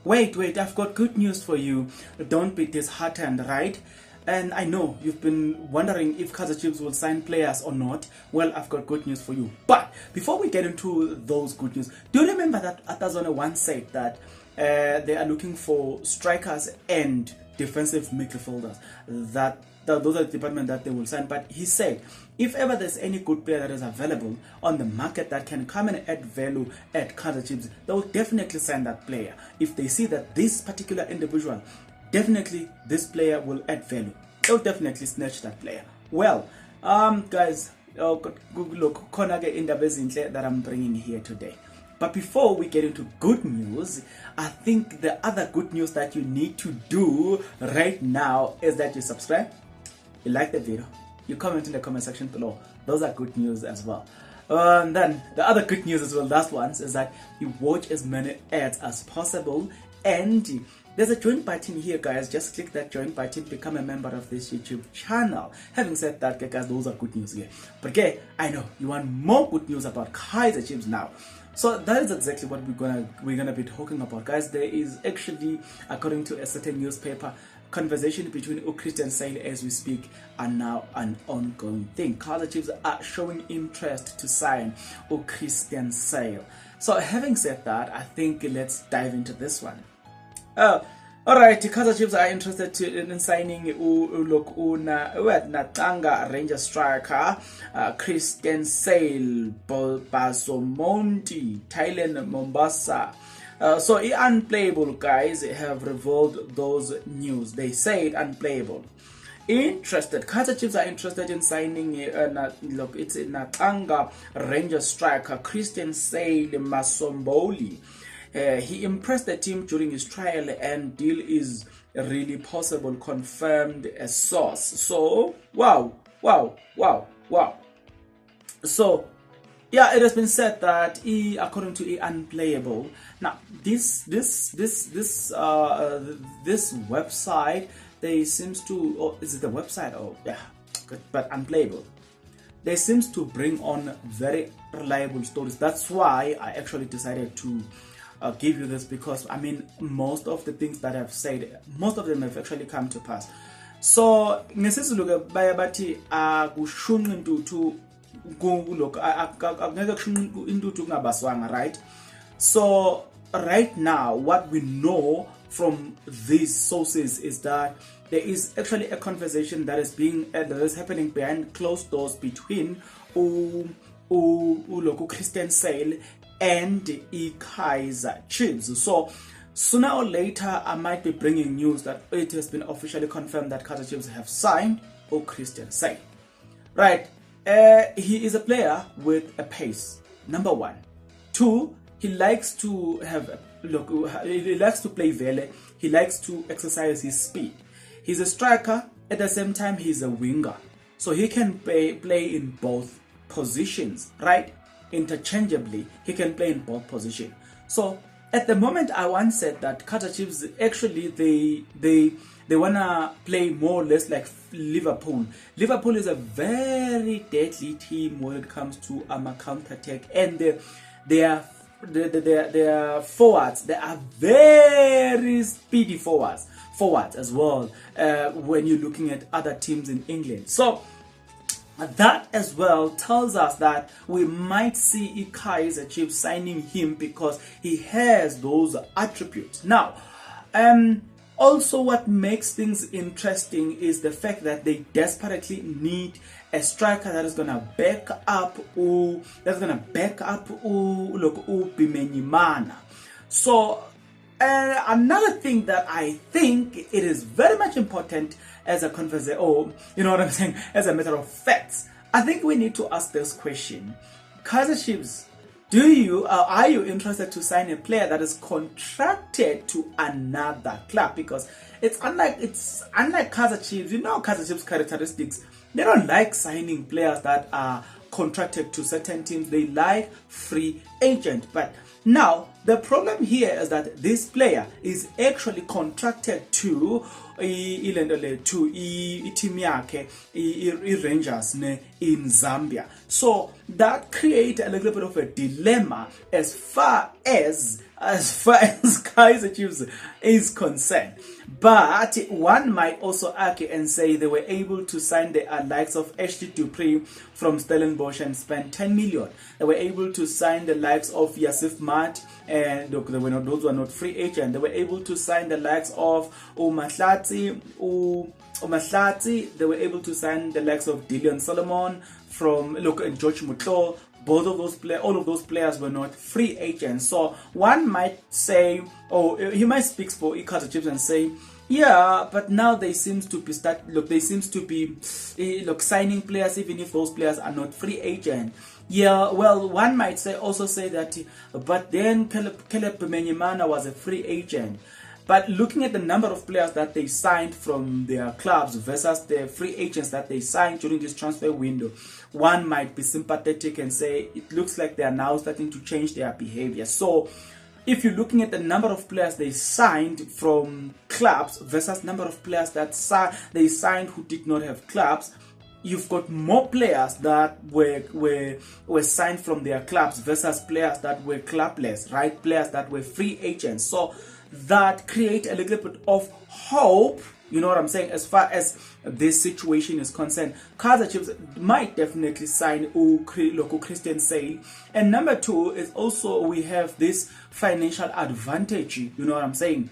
Wait, I've got good news for you. Don't be disheartened, right? And I know you've been wondering if Kaizer Chiefs will sign players or not. Well, I've got good news for you. But before we get into those good news, do you remember that Atazone once said that they are looking for strikers and defensive midfielders? Those are the department that they will sign. But he said, if ever there's any good player that is available on the market that can come and add value at Kaizer Chiefs, they will definitely sign that player. If they see that this particular individual, definitely this player will add value, they'll definitely snatch that player. Well, guys, look, that I'm bringing here today. But before we get into good news, I think the other good news that you need to do right now is that you subscribe, you like the video, you comment in the comment section below. Those are good news as well. And then the other good news as well, last ones, is that you watch as many ads as possible. And there's a join button here, guys. Just click that join button, become a member of this YouTube channel. Having said that, guys, those are good news here. But okay, I know you want more good news about Kaizer Chiefs now. So that is exactly what we're gonna be talking about, guys. There is actually, according to a certain newspaper, conversation between Christian Sale as we speak are now an ongoing thing. Kaizer Chiefs are showing interest to sign Christian Sale. So having said that, I think let's dive into this one. Alright, Kaizer Chiefs are interested in signing Natanga Ranger striker Christian Sale Basomonti Thailand Mombasa. So unplayable guys have revealed those news. They say it unplayable. Interested, Kaizer Chiefs are interested in signing it's a Natanga Ranger striker Christian Sale Masomboli. He impressed the team during his trial and deal is really possible, confirmed a source. So wow. So yeah, it has been said that he, according to unplayable. Now this website, they seems to, or is it the website? Oh yeah, good, but unplayable. They seems to bring on very reliable stories. That's why I actually decided to give you this, because I mean most of the things that I've said, most of them have actually come to pass. So ngesizulu bayabathi akushunqa intuthu look right? So right now what we know from these sources is that there is actually a conversation that is happening behind closed doors between Christian Sale and Kaizer Chiefs. So sooner or later I might be bringing news that it has been officially confirmed that Kaizer Chiefs have signed Christian Sale. Right, he is a player with a pace, number one. Two, he likes to have he likes to play volley, he likes to exercise his speed. He's a striker, at the same time he's a winger, so he can play in both positions, right? Interchangeably, he can play in both positions. So at the moment I once said that Kaizer Chiefs actually they wanna play more or less like Liverpool. Liverpool is a very deadly team when it comes to counter attack, and their forwards, they are very speedy forwards as well, when you're looking at other teams in England. So that as well tells us that we might see Kaizer Chiefs signing him because he has those attributes. Now, also what makes things interesting is the fact that they desperately need a striker that is gonna back up Bimenyimana. So another thing that I think it is very much important as a conversation, or you know what I'm saying, as a matter of facts, I think we need to ask this question: Kaizer Chiefs, are you interested to sign a player that is contracted to another club? Because it's unlike Kaizer Chiefs. You know Kaizer Chiefs' characteristics. They don't like signing players that are contracted to certain teams. They like free agent. But now The problem here is that this player is actually contracted to team yakhe Rangers in Zambia. So that creates a little bit of a dilemma as far as Kaizer Chiefs is concerned. But one might also argue and say they were able to sign the likes of Ashley Dupree from Stellenbosch and spend 10 million. They were able to sign the likes of Yasif Mat, and look, those were not free agents. They were able to sign the likes of Umahlati. They were able to sign the likes of Dillian Solomon from George Mutlo. Both of those all of those players were not free agents. So one might say, or he might speak for Kaizer Chiefs and say, yeah, but now they seems to be signing players even if those players are not free agent. Yeah, well, one might also say that, but then Caleb Menyimana was a free agent. But looking at the number of players that they signed from their clubs versus the free agents that they signed during this transfer window, one might be sympathetic and say it looks like they are now starting to change their behavior. So if you're looking at the number of players they signed from clubs versus number of players that they signed who did not have clubs, you've got more players that were signed from their clubs versus players that were clubless, right? Players that were free agents. So that create a little bit of hope, you know what I'm saying, as far as this situation is concerned. Kaizer Chiefs might definitely sign local Christian Sale. And number two is also we have this financial advantage, you know what I'm saying.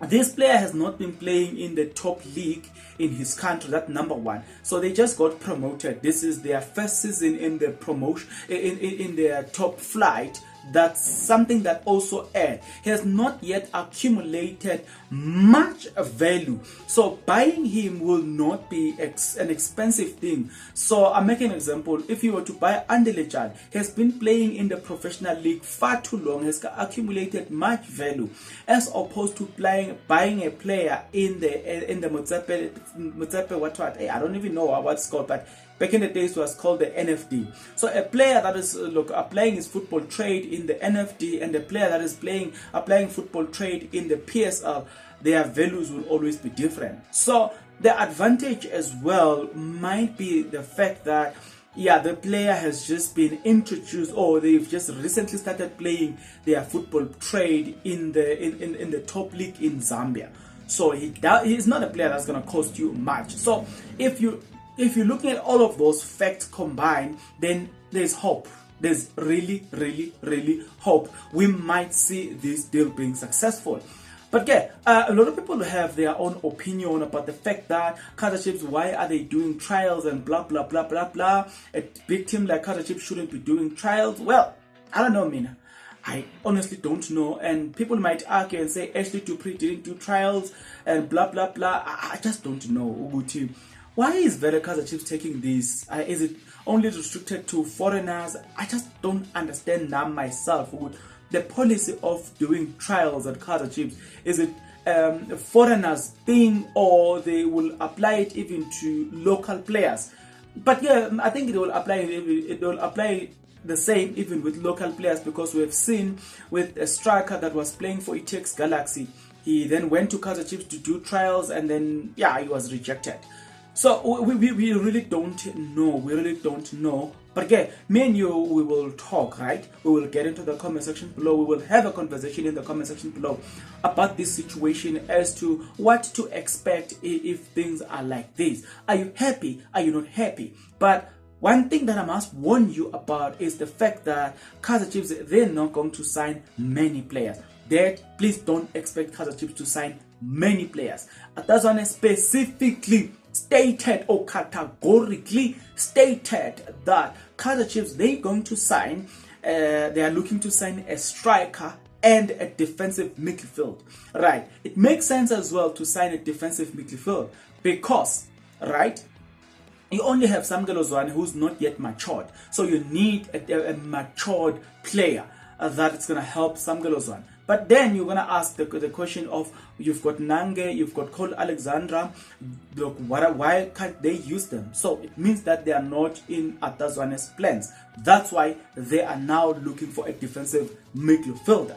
This player has not been playing in the top league in his country, that's number one. So they just got promoted. This is their first season in the promotion, in their top flight. That's something that also adds. He has not yet accumulated much value. So buying him will not be an expensive thing. So I'm making an example. If you were to buy Andelechan, he has been playing in the professional league far too long, has accumulated much value, as opposed to buying a player in the Motsepe what I don't even know what it's called, but back in the days it was called the NFD. So a player that is applying his football trade in the NFD and the player that is applying football trade in the PSL, their values will always be different. So the advantage as well might be the fact that the player has just been introduced, or they've just recently started playing their football trade in the top league in Zambia. So he's not a player that's going to cost you much. So if you're looking at all of those facts combined, then there's hope. There's really, really, really hope. We might see this deal being successful. But a lot of people have their own opinion about the fact that Kaizer Chiefs, why are they doing trials and blah, blah, blah, blah, blah. A big team like Kaizer Chiefs shouldn't be doing trials. Well, I don't know, Mina. I honestly don't know. And people might argue and say Ashley Dupree didn't do trials and blah, blah, blah. I just don't know, Uguti. Why is Kaizer Chiefs taking this? Is it only restricted to foreigners? I just don't understand now myself. The policy of doing trials at Kaizer Chiefs, is it a foreigners thing, or they will apply it even to local players? But I think it will apply the same even with local players, because we have seen with a striker that was playing for ETX Galaxy, he then went to Kaizer Chiefs to do trials and then he was rejected. So we really don't know. We really don't know. But me and you, we will talk, right? We will get into the comment section below. We will have a conversation in the comment section below about this situation as to what to expect if things are like this. Are you happy? Are you not happy? But one thing that I must warn you about is the fact that Kaizer Chiefs, they're not going to sign many players. Please don't expect Kaizer Chiefs to sign many players. That's one specifically stated or categorically stated that Kaizer Chiefs, they're going to sign, they are looking to sign a striker and a defensive midfield. Right. It makes sense as well to sign a defensive midfield because, right, you only have Samgelo Zwane who's not yet matured. So you need a matured player that's going to help Samgelo Zwane. But then you're gonna ask the question of, you've got Nange, you've got Cole Alexandra. Look, why can't they use them? So it means that they are not in Atazwane's plans. That's why they are now looking for a defensive midfielder.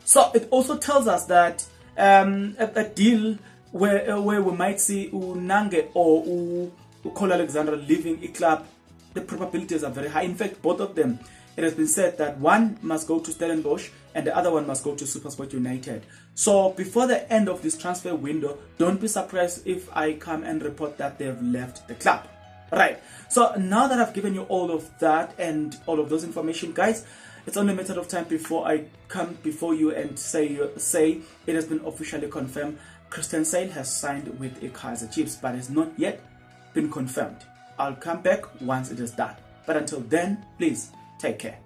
So it also tells us that a deal where we might see Nange or Cole Alexandra leaving a club, the probabilities are very high. In fact, both of them, it has been said that one must go to Stellenbosch and the other one must go to SuperSport United. So before the end of this transfer window, don't be surprised if I come and report that they've left the club. Right. So now that I've given you all of that and all of those information, guys, it's only a matter of time before I come before you and say it has been officially confirmed. Christian Sale has signed with a Kaizer Chiefs, but it's not yet been confirmed. I'll come back once it is done. But until then, please take care.